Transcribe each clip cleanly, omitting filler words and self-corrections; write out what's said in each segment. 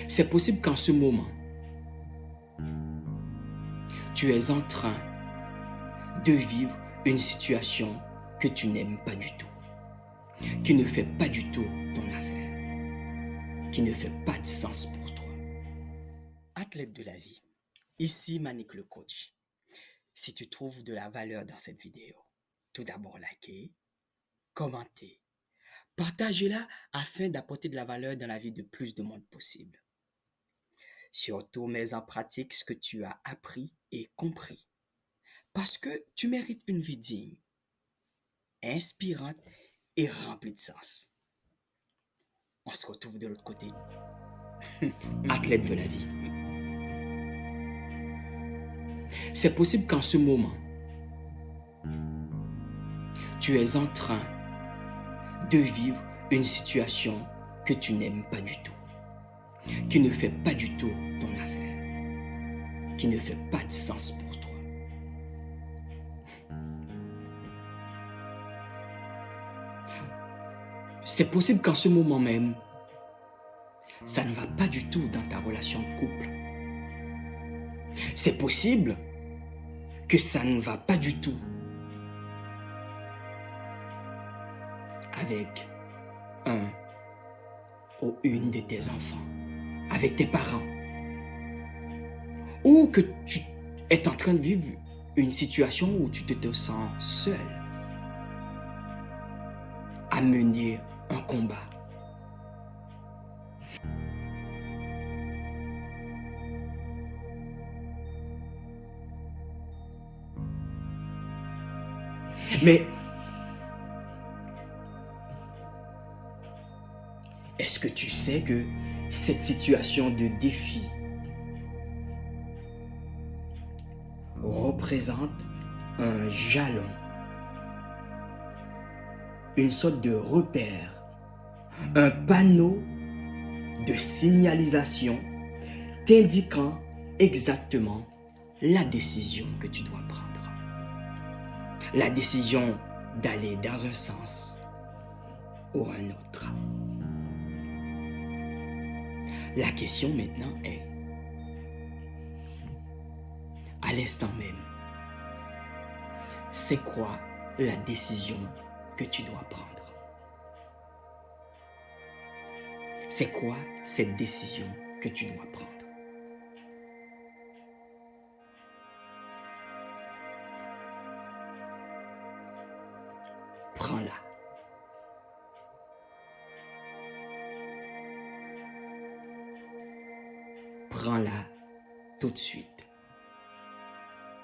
C'est possible qu'en ce moment, tu es en train de vivre une situation que tu n'aimes pas du tout, qui ne fait pas du tout ton affaire, qui ne fait pas de sens pour toi. Athlète de la vie, ici Manik le coach. Si tu trouves de la valeur dans cette vidéo, tout d'abord likez, commentez, partagez-la afin d'apporter de la valeur dans la vie de plus de monde possible. Surtout, mets en pratique ce que tu as appris et compris. Parce que tu mérites une vie digne, inspirante et remplie de sens. On se retrouve de l'autre côté. Athlète de la vie. C'est possible qu'en ce moment, tu es en train de vivre une situation que tu n'aimes pas du tout, qui ne fait pas du tout ton affaire, qui ne fait pas de sens pour toi. C'est possible qu'en ce moment même, ça ne va pas du tout dans ta relation de couple. C'est possible que ça ne va pas du tout avec un ou une de tes enfants, avec tes parents, ou que tu es en train de vivre une situation où tu te sens seul à mener un combat. Mais est-ce que tu sais que cette situation de défi représente un jalon, une sorte de repère, un panneau de signalisation t'indiquant exactement la décision que tu dois prendre. La décision d'aller dans un sens ou un autre. La question maintenant est, à l'instant même, c'est quoi la décision que tu dois prendre? C'est quoi cette décision que tu dois prendre? Prends-la. Prends-la tout de suite,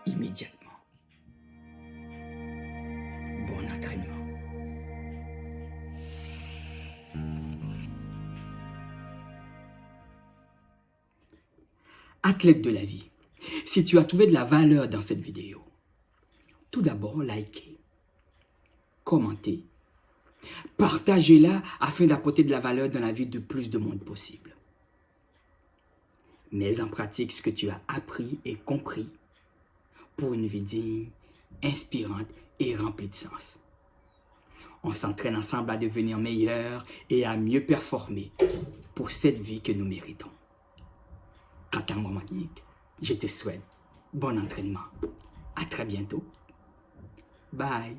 immédiatement. Bon entraînement. Athlète de la vie, si tu as trouvé de la valeur dans cette vidéo, tout d'abord likez, commentez, partagez-la afin d'apporter de la valeur dans la vie de plus de monde possible. Mets en pratique ce que tu as appris et compris pour une vie digne, inspirante et remplie de sens. On s'entraîne ensemble à devenir meilleurs et à mieux performer pour cette vie que nous méritons. Quant à moi, Manik, je te souhaite bon entraînement. À très bientôt. Bye.